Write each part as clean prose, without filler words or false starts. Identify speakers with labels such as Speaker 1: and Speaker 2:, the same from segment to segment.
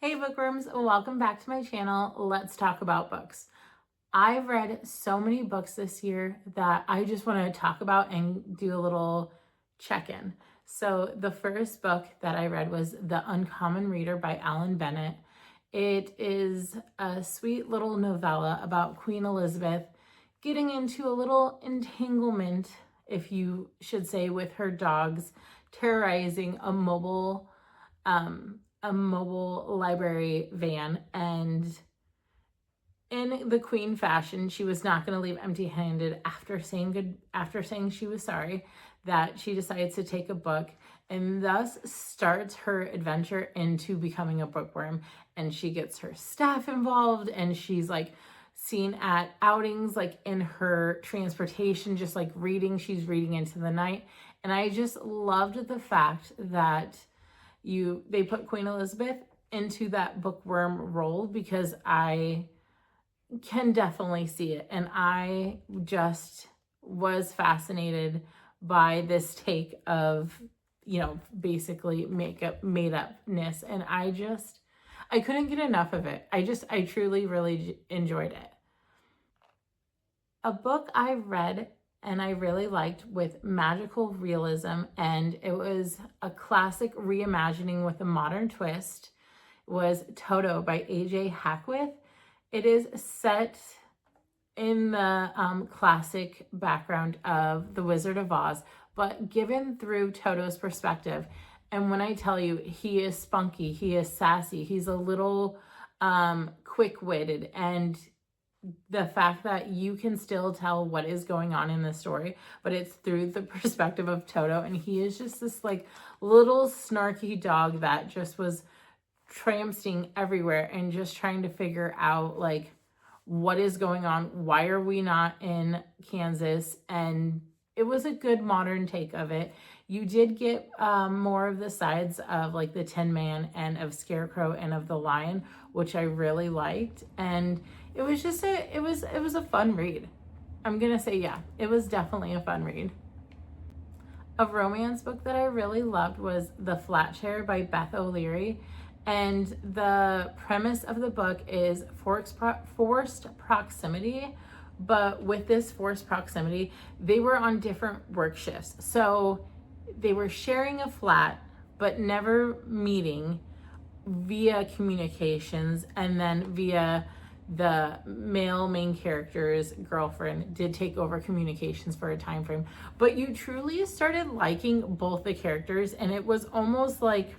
Speaker 1: Hey bookworms, welcome back to my channel. Let's talk about books. I've read so many books this year that I just want to talk about and do a little check-in. So the first book that I read was The Uncommon Reader by Bennett. It is a sweet little novella about Queen Elizabeth getting into a little entanglement, if you should say, with her dogs terrorizing a mobile library van, and in the queen fashion, she was not going to leave empty-handed after saying she was sorry, that she decides to take a book and thus starts her adventure into becoming a bookworm. And she gets her staff involved, and she's like seen at outings, like in her transportation, just like reading. She's reading into the night. And I just loved the fact that they put Queen Elizabeth into that bookworm role, because I can definitely see it. And I just was fascinated by this take of, basically made upness. And I couldn't get enough of it. I truly, really enjoyed it. A book I read and I really liked with magical realism, and it was a classic reimagining with a modern twist, was Toto by A.J. Hackwith. It is set in the classic background of The Wizard of Oz, but given through Toto's perspective. And when I tell you, he is spunky, he is sassy, he's a little quick-witted, and the fact that you can still tell what is going on in the story, but it's through the perspective of Toto, and he is just this like little snarky dog that just was trampsing everywhere and just trying to figure out like what is going on, why are we not in Kansas. And it was a good modern take of it. You did get more of the sides of like the Tin Man and of Scarecrow and of the Lion, which I really liked. And it was just it was a fun read. I'm gonna say, yeah, it was definitely a fun read. A romance book that I really loved was The Flatshare by Beth O'Leary. And the premise of the book is forced proximity. But with this forced proximity, they were on different work shifts. So they were sharing a flat, but never meeting via communications. And then via the male main character's girlfriend did take over communications for a time frame. But you truly started liking both the characters, and it was almost like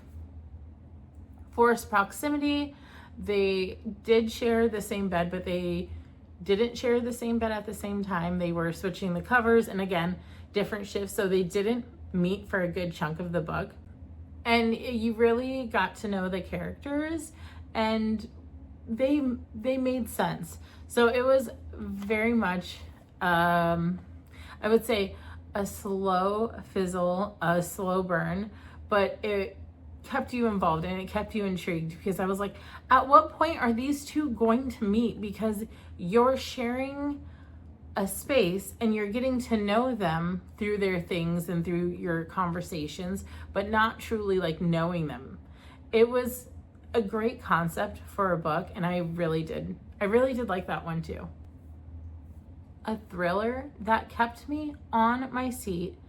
Speaker 1: forced proximity. They did share the same bed, but they didn't share the same bed at the same time. They were switching the covers, and again, different shifts, so they didn't meet for a good chunk of the book. And you really got to know the characters, and they made sense. So it was very much, I would say, a slow fizzle, a slow burn, but it kept you involved and it kept you intrigued, because I was like, at what point are these two going to meet? Because you're sharing a space and you're getting to know them through their things and through your conversations, but not truly like knowing them. It was a great concept for a book, and I really did like that one too. A thriller that kept me on my seat.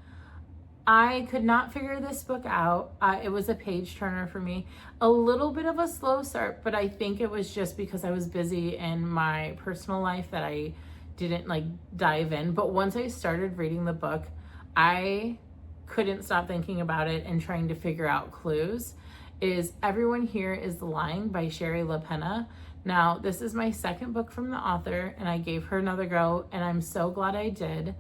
Speaker 1: I could not figure this book out. It was a page turner for me. A little bit of a slow start, but I think it was just because I was busy in my personal life that I didn't like dive in. But once I started reading the book, I couldn't stop thinking about it and trying to figure out clues. Is Everyone Here Is Lying by Shari Lapena. Now, this is my second book from the author, and I gave her another go, and I'm so glad I did,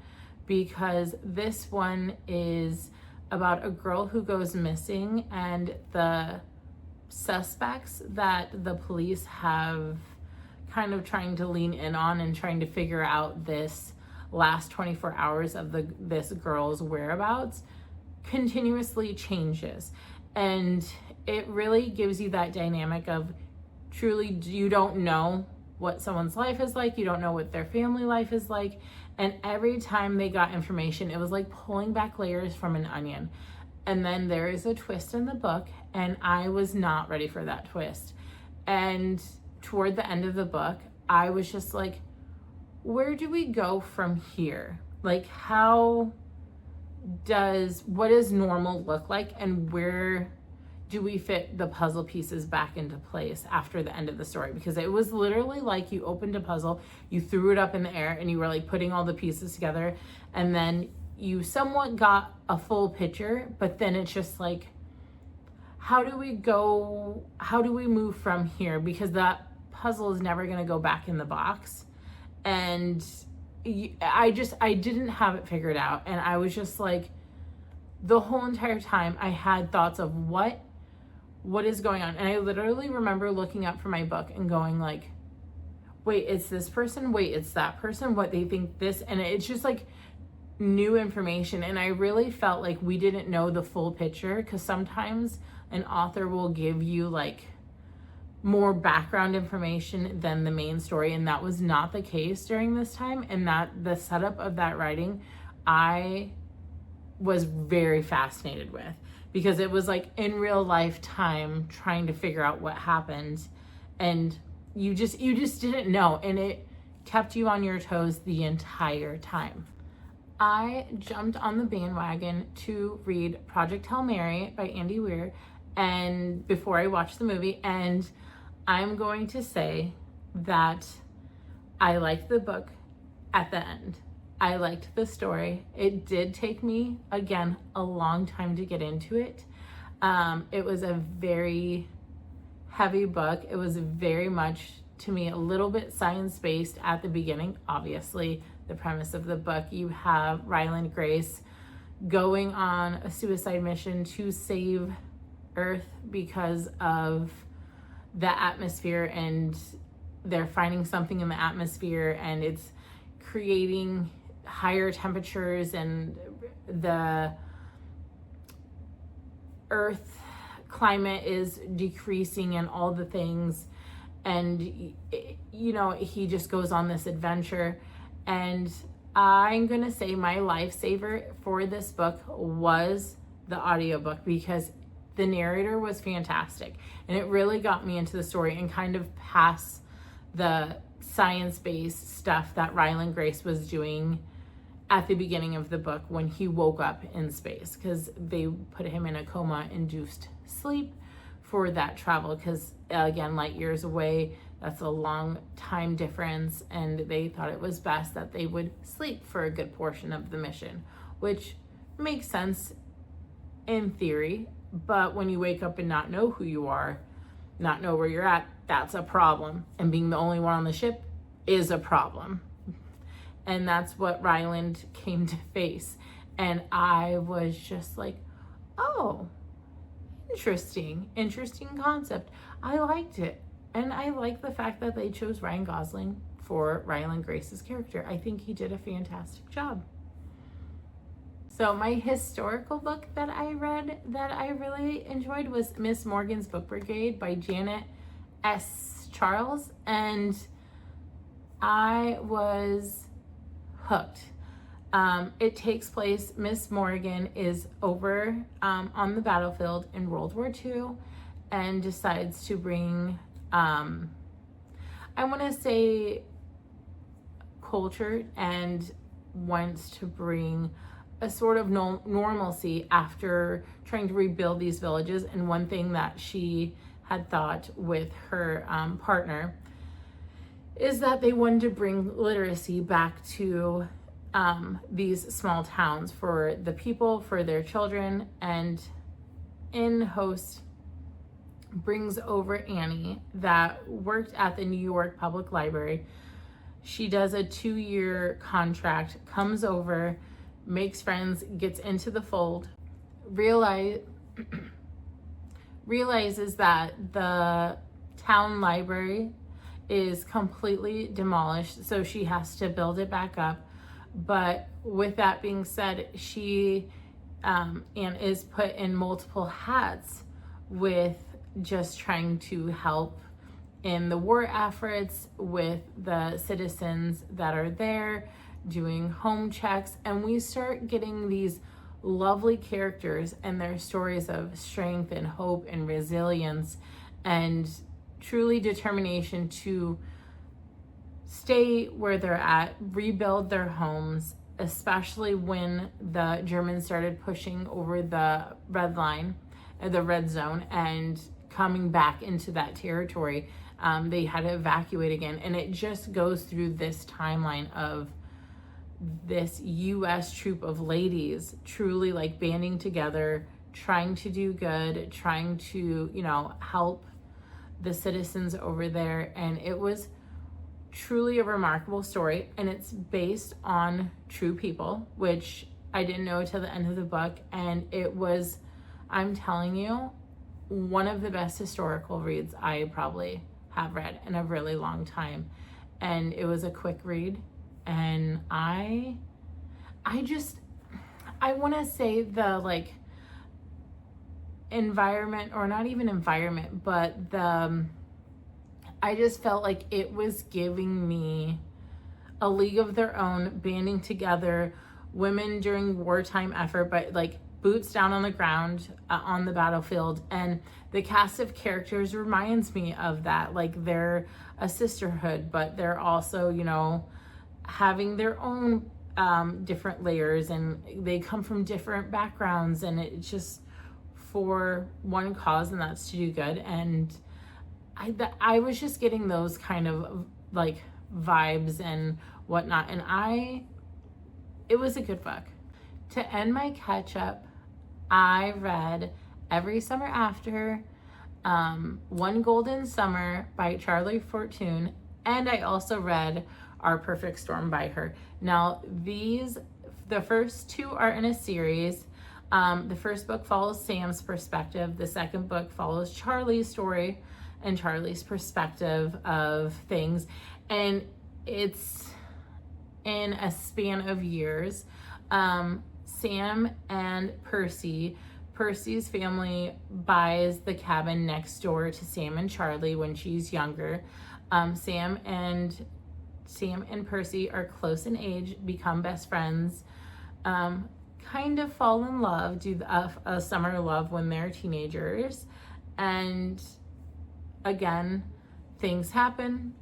Speaker 1: because this one is about a girl who goes missing, and the suspects that the police have kind of trying to lean in on and trying to figure out this last 24 hours of this girl's whereabouts continuously changes. And it really gives you that dynamic of truly you don't know what someone's life is like, you don't know what their family life is like, and every time they got information, it was like pulling back layers from an onion. And then there is a twist in the book, and I was not ready for that twist. And toward the end of the book, I was just like, where do we go from here? Like, what does normal look like, and where do we fit the puzzle pieces back into place after the end of the story? Because it was literally like you opened a puzzle, you threw it up in the air, and you were like putting all the pieces together, and then you somewhat got a full picture, but then it's just like, how do we move from here? Because that puzzle is never going to go back in the box. And I didn't have it figured out. And I was just like, the whole entire time I had thoughts of what is going on. And I literally remember looking up from my book and going like, wait, it's this person. Wait, it's that person. What, they think this? And it's just like new information. And I really felt like we didn't know the full picture, because sometimes an author will give you like more background information than the main story, and that was not the case during this time. And that the setup of that writing, I was very fascinated with, because it was like in real life time trying to figure out what happened, and you just didn't know, and it kept you on your toes the entire time. I jumped on the bandwagon to read Project Hail Mary by Andy Weir, and before I watched the movie, and I'm going to say that I liked the book at the end. I liked the story. It did take me, again, a long time to get into it. It was a very heavy book. It was very much, to me, a little bit science-based at the beginning. Obviously, the premise of the book, you have Ryland Grace going on a suicide mission to save Earth because of the atmosphere, and they're finding something in the atmosphere, and it's creating higher temperatures, and the Earth climate is decreasing, and all the things. And you know, he just goes on this adventure. And I'm gonna say my lifesaver for this book was the audiobook, because the narrator was fantastic, and it really got me into the story and kind of past the science-based stuff that Ryland Grace was doing at the beginning of the book when he woke up in space, because they put him in a coma-induced sleep for that travel, because again, light years away, that's a long time difference, and they thought it was best that they would sleep for a good portion of the mission, which makes sense in theory. But when you wake up and not know who you are, not know where you're at, that's a problem. And being the only one on the ship is a problem. And that's what Ryland came to face. And I was just like, oh, interesting concept. I liked it. And I like the fact that they chose Ryan Gosling for Ryland Grace's character. I think he did a fantastic job. So my historical book that I read that I really enjoyed was Miss Morgan's Book Brigade by Janet S. Charles, and I was hooked. It takes place, Miss Morgan is over on the battlefield in World War II, and decides to bring, I want to say culture, and wants to bring a sort of normalcy after trying to rebuild these villages. And one thing that she had thought with her partner is that they wanted to bring literacy back to these small towns for the people, for their children. And in Host brings over Annie that worked at the New York Public Library. She does a 2-year contract, comes over, makes friends, gets into the fold, realizes that the town library is completely demolished, so she has to build it back up. But with that being said, she and is put in multiple hats with just trying to help in the war efforts with the citizens that are there, doing home checks, and we start getting these lovely characters and their stories of strength and hope and resilience, and truly determination to stay where they're at, rebuild their homes, especially when the Germans started pushing over the red line, the red zone, and coming back into that territory. They had to evacuate again. And it just goes through this timeline of this U.S. troop of ladies truly like banding together, trying to do good, trying to, you know, help the citizens over there. And it was truly a remarkable story, and it's based on true people, which I didn't know till the end of the book. And it was, I'm telling you, one of the best historical reads I probably have read in a really long time. And it was a quick read, and I want to say the like environment, or not even environment, but I just felt like it was giving me a league of their own, banding together, women during wartime effort, but like boots down on the ground, on the battlefield. And the cast of characters reminds me of that. Like, they're a sisterhood, but they're also, you know, having their own different layers, and they come from different backgrounds, and it's just for one cause, and that's to do good. And I was just getting those kind of like vibes and whatnot, and it was a good book. To end my catch up, I read Every Summer After, One Golden Summer by Charlie Fortune, and I also read Our Perfect Storm by her. Now the first two are in a series. The first book follows Sam's perspective. The second book follows Charlie's story and Charlie's perspective of things. And it's in a span of years. Sam and Percy's family buys the cabin next door to Sam and Charlie when she's younger. Sam and Percy are close in age, become best friends, kind of fall in love, do a summer love when they're teenagers. And again, things happen,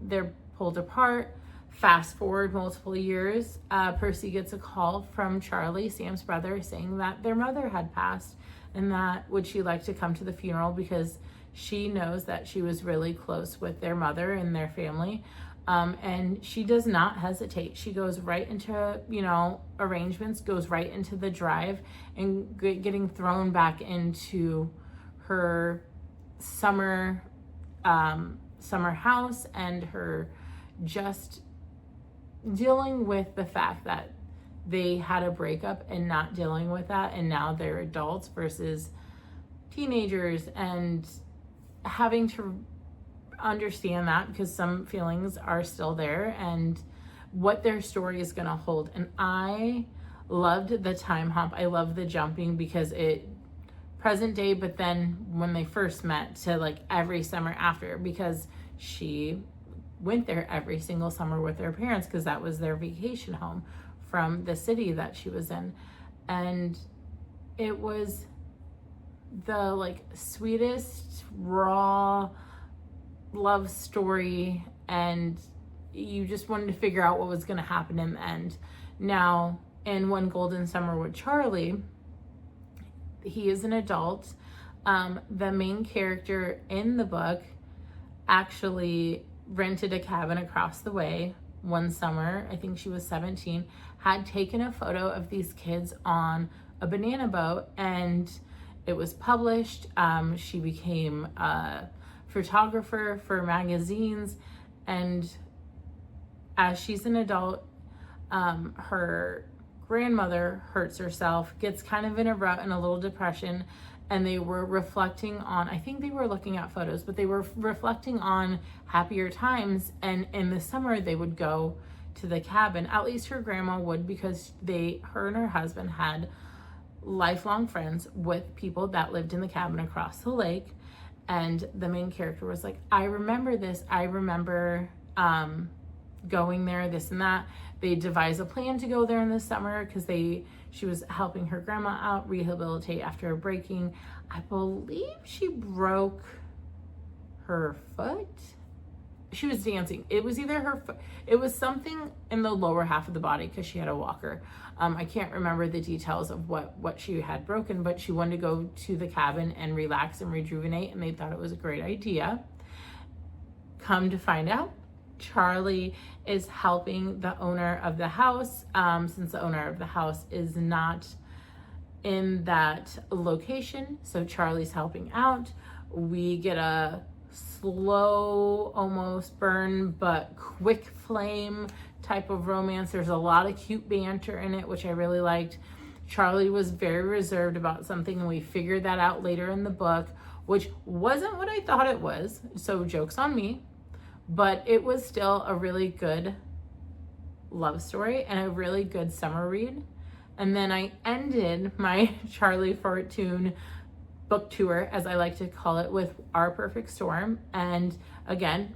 Speaker 1: they're pulled apart. Fast forward multiple years, Percy gets a call from Charlie, Sam's brother, saying that their mother had passed, and that would she like to come to the funeral, because she knows that she was really close with their mother and their family. And she does not hesitate. She goes right into, you know, arrangements, goes right into the drive, and getting thrown back into her summer house, and her just dealing with the fact that they had a breakup and not dealing with that, and now they're adults versus teenagers, and having to understand that, because some feelings are still there, and what their story is going to hold. And I loved the time hop. I love the jumping, because it present day, but then when they first met, to like Every Summer After, because she went there every single summer with their parents, because that was their vacation home from the city that she was in. And it was the like sweetest raw love story, and you just wanted to figure out what was going to happen in the end. Now, in One Golden Summer with Charlie, he is an adult. The main character in the book actually rented a cabin across the way one summer. I think she was 17, had taken a photo of these kids on a banana boat, and it was published. She became a photographer for magazines, and as she's an adult, her grandmother hurts herself, gets kind of in a rut and a little depression, and they were reflecting on, I think they were looking at photos, but they were reflecting on happier times. And in the summer they would go to the cabin, at least her grandma would, because her and her husband had lifelong friends with people that lived in the cabin across the lake. And the main character was like, I remember this, I remember going there, this and that. They devised a plan to go there in the summer, because she was helping her grandma out, rehabilitate after a breaking. I believe she broke her foot. She was dancing. It was either her foot, it was something in the lower half of the body because she had a walker. I can't remember the details of what she had broken, but she wanted to go to the cabin and relax and rejuvenate, and they thought it was a great idea. Come to find out, Charlie is helping the owner of the house, since the owner of the house is not in that location. So Charlie's helping out. We get a slow, almost burn, but quick flame type of romance. There's a lot of cute banter in it, which I really liked. Charlie was very reserved about something, and we figured that out later in the book, which wasn't what I thought it was. So joke's on me. But it was still a really good love story and a really good summer read. And then I ended my Charlie Fortune book tour, as I like to call it, with Our Perfect Storm. And again,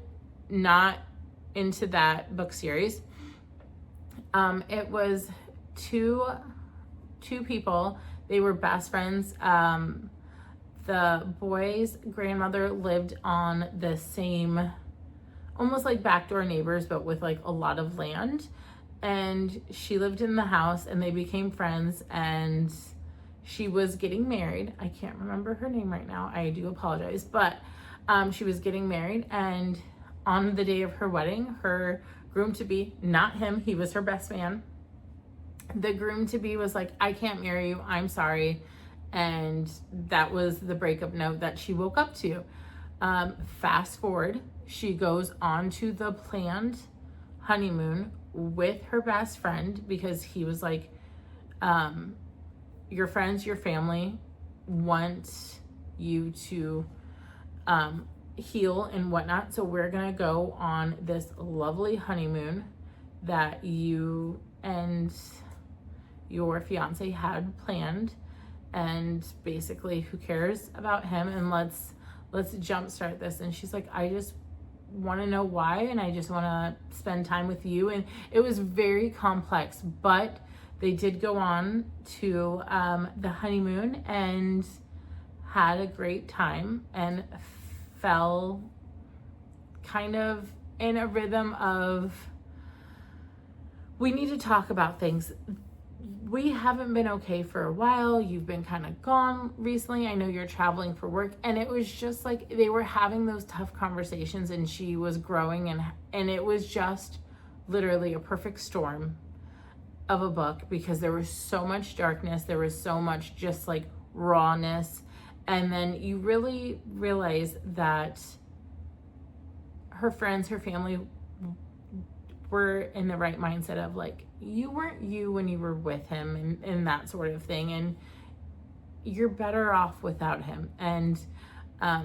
Speaker 1: not into that book series. It was two people. They were best friends. The boy's grandmother lived on the same, almost like backdoor neighbors, but with like a lot of land. And she lived in the house, and they became friends, and she was getting married. I can't remember her name right now. I do apologize. But she was getting married, and on the day of her wedding, her groom-to-be, not him, he was her best man. The groom-to-be was like, I can't marry you, I'm sorry. And that was the breakup note that she woke up to. Fast forward, she goes on to the planned honeymoon with her best friend, because he was like, your friends, your family want you to heal and whatnot. So we're going to go on this lovely honeymoon that you and your fiance had planned. And basically, who cares about him? And let's jumpstart this. And she's like, I just want to know why, and I just want to spend time with you. And it was very complex, but they did go on to the honeymoon and had a great time, and fell kind of in a rhythm of, we need to talk about things. We haven't been okay for a while. You've been kind of gone recently. I know you're traveling for work. And it was just like they were having those tough conversations, and she was growing, and it was just literally a perfect storm of a book, because there was so much darkness. There was so much just like rawness. And then you really realize that her friends, her family were in the right mindset of like, you weren't you when you were with him, and that sort of thing, and you're better off without him. And I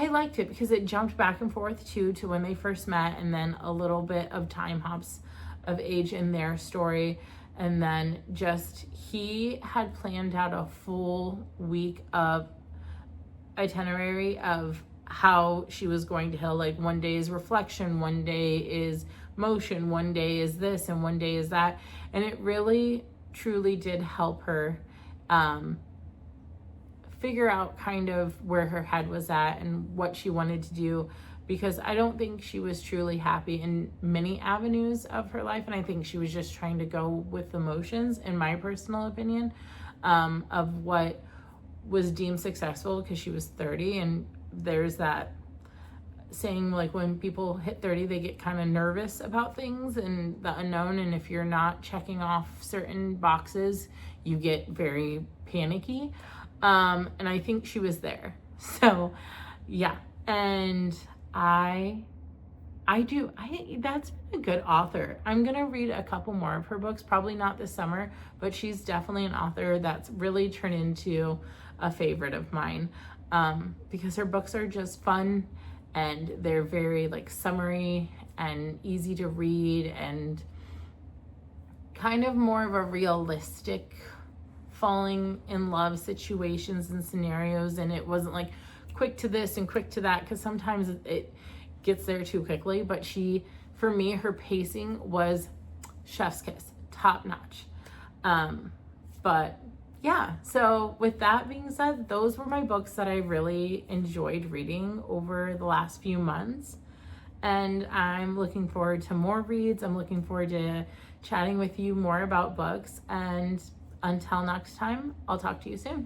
Speaker 1: liked it because it jumped back and forth too to when they first met, and then a little bit of time hops of age in their story. And then just, he had planned out a full week of itinerary of how she was going to heal. Like, one day is reflection, one day is motion, one day is this, and one day is that. And it really truly did help her figure out kind of where her head was at and what she wanted to do, because I don't think she was truly happy in many avenues of her life. And I think she was just trying to go with emotions, in my personal opinion, of what was deemed successful, because she was 30. And there's that saying, like, when people hit 30, they get kind of nervous about things and the unknown. And if you're not checking off certain boxes, you get very panicky. And I think she was there. So yeah. And that's been a good author. I'm going to read a couple more of her books, probably not this summer, but she's definitely an author that's really turned into a favorite of mine, because her books are just fun, and they're very like summery and easy to read, and kind of more of a realistic falling in love situations and scenarios. And it wasn't like quick to this and quick to that, because sometimes it gets there too quickly. But for me, her pacing was chef's kiss, top notch. But yeah, so with that being said, those were my books that I really enjoyed reading over the last few months. And I'm looking forward to more reads. I'm looking forward to chatting with you more about books. And until next time, I'll talk to you soon.